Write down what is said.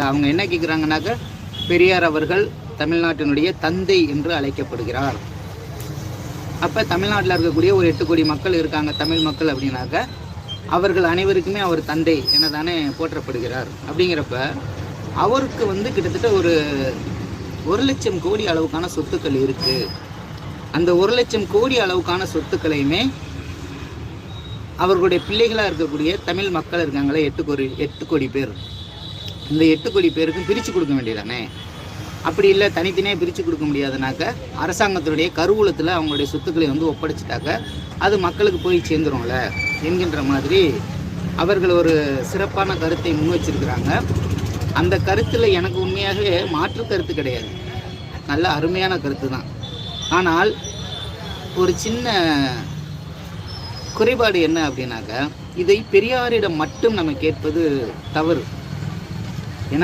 அவங்க என்ன கேட்குறாங்கனாக்க, பெரியார் அவர்கள் தமிழ்நாட்டினுடைய தந்தை என்று அழைக்கப்படுகிறார். அப்போ தமிழ்நாட்டில் இருக்கக்கூடிய ஒரு 8 கோடி மக்கள் இருக்காங்க, தமிழ் மக்கள் அப்படின்னாக்க, அவர்கள் அனைவருக்குமே அவர் தந்தை என தானே போற்றப்படுகிறார். அப்படிங்கிறப்ப அவருக்கு கிட்டத்தட்ட ஒரு 1,00,000 கோடி அளவுக்கான சொத்துக்கள் இருக்குது. அந்த 1,00,000 கோடி அளவுக்கான சொத்துக்களையுமே அவர்களுடைய பிள்ளைகளாக இருக்கக்கூடிய தமிழ் மக்கள் இருக்காங்களே 8 கோடி பேர், இந்த 8 கோடி பேருக்கும் பிரித்து கொடுக்க வேண்டியதானே? அப்படி இல்லை, தனித்தனியாக பிரித்து கொடுக்க முடியாதுனாக்க அரசாங்கத்தினுடைய கருவூலத்தில் அவங்களுடைய சொத்துக்களை ஒப்படைச்சிட்டாக்க அது மக்களுக்கு போய் சேர்ந்துரும்ல என்கின்ற மாதிரி அவர்கள் ஒரு சிறப்பான கருத்தை முன் வச்சிருக்கிறாங்க. அந்த கருத்தில் எனக்கு உண்மையாகவே மாற்று கருத்து கிடையாது, நல்ல அருமையான கருத்து தான். ஆனால் ஒரு சின்ன குறைபாடு என்ன அப்படின்னாக்க, இதை பெரியாரிடம் மட்டும் நம்ம கேட்பது தவறு.